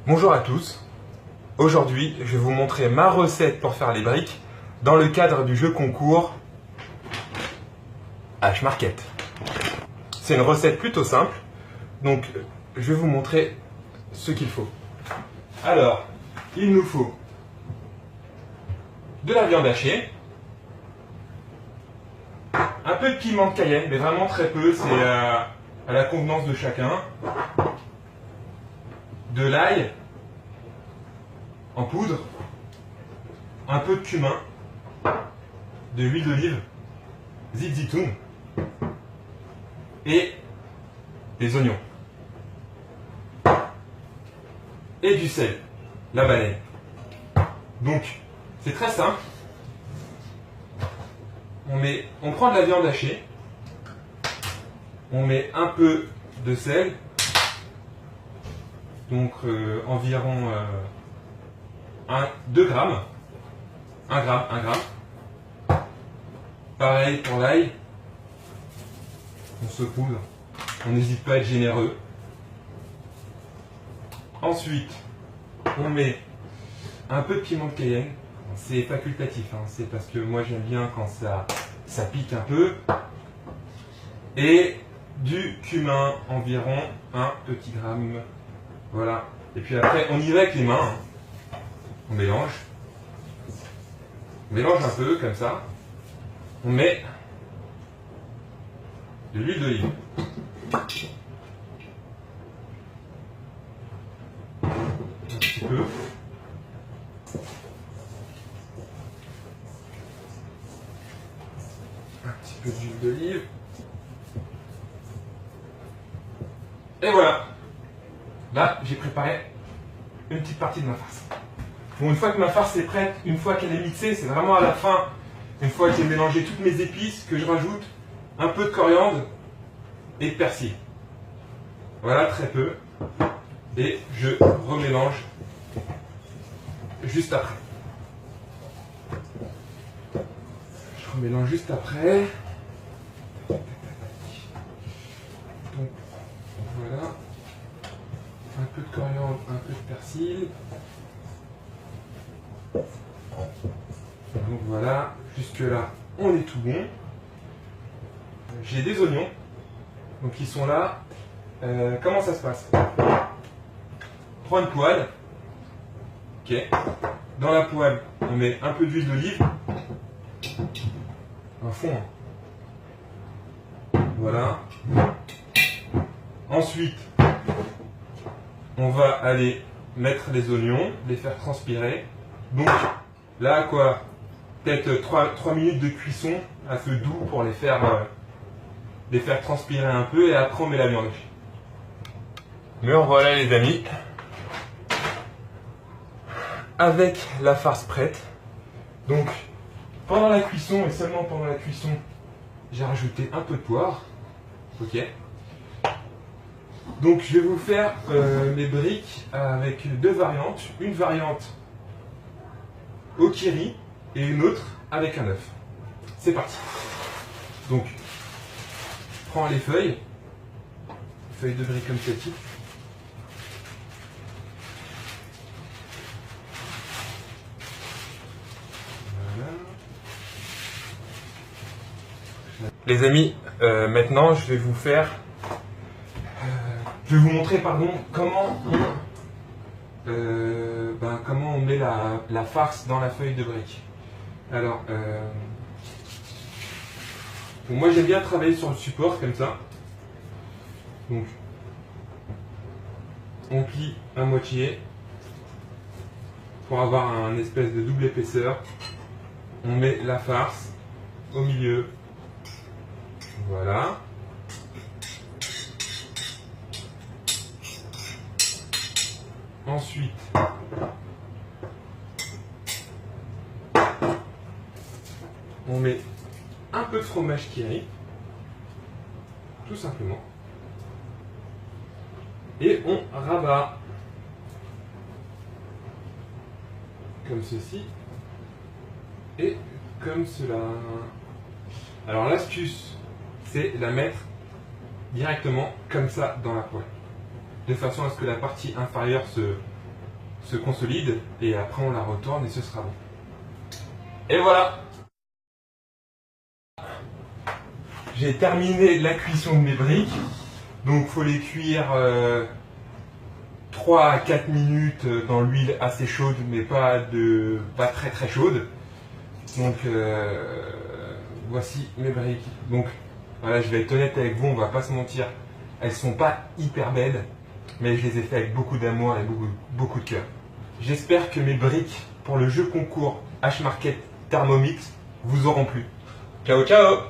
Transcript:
Bonjour à tous, aujourd'hui je vais vous montrer ma recette pour faire les briques dans le cadre du jeu concours H-Market. C'est une recette plutôt simple, donc je vais vous montrer ce qu'il faut. Alors, il nous faut de la viande hachée, un peu de piment de Cayenne, mais vraiment très peu, c'est à la convenance de chacun, de l'ail en poudre, un peu de cumin, de l'huile d'olive, zitoun et des oignons. Et du sel, la baleine. Donc, c'est très simple. On prend de la viande hachée, on met un peu de sel, donc environ 2 grammes, 1 gramme. Pareil pour l'ail, on saupoudre, on n'hésite pas à être généreux. Ensuite, on met un peu de piment de Cayenne, c'est facultatif, hein, c'est parce que moi j'aime bien quand ça pique un peu. Et du cumin, environ 1 petit gramme, voilà. Et puis après, on y va avec les mains, hein. On mélange un peu comme ça, on met de l'huile d'olive, un petit peu, d'huile d'olive, et voilà. Là, j'ai préparé une petite partie de ma farce. Bon, une fois que ma farce est prête, une fois qu'elle est mixée, c'est vraiment à la fin, une fois que j'ai mélangé toutes mes épices, que je rajoute un peu de coriandre et de persil. Voilà, très peu. Et je remélange juste après. Je remélange juste après. Donc, voilà. Un peu de coriandre, un peu de persil. Donc voilà, jusque là, on est tout bon. J'ai des oignons, donc ils sont là. Comment ça se passe? On prend une poêle. Ok. Dans la poêle, on met un peu d'huile d'olive. Un fond. Voilà. Ensuite, on va aller mettre les oignons, les faire transpirer. Donc là, quoi, peut-être 3 minutes de cuisson à feu doux pour les faire transpirer un peu, et après on met la viande. Me revoilà les amis, avec la farce prête. Donc pendant la cuisson, et seulement pendant la cuisson, j'ai rajouté un peu de poivre. Ok. Donc je vais vous faire mes briques avec 2 variantes. Une variante au kiri et une autre avec un œuf. C'est parti. Donc, je prends les feuilles de briques comme celle-ci. Voilà. Les amis, maintenant je vais vous montrer comment on met la farce dans la feuille de brique. Alors, bon, moi j'aime bien travailler sur le support comme ça. Donc, on plie à moitié pour avoir un espèce de double épaisseur. On met la farce au milieu. Voilà. Ensuite, on met un peu de fromage Kiri, tout simplement, et on rabat comme ceci et comme cela. Alors l'astuce, c'est la mettre directement comme ça dans la poêle, de façon à ce que la partie inférieure se consolide et après on la retourne et ce sera bon. Et voilà! J'ai terminé la cuisson de mes briques. Donc il faut les cuire 3 à 4 minutes dans l'huile assez chaude, mais pas très très chaude. Donc voici mes briques. Donc voilà, je vais être honnête avec vous, on va pas se mentir. Elles sont pas hyper belles, mais je les ai fait avec beaucoup d'amour et beaucoup de cœur. J'espère que mes briques pour le jeu concours H-Market Thermomix vous auront plu. Ciao ciao!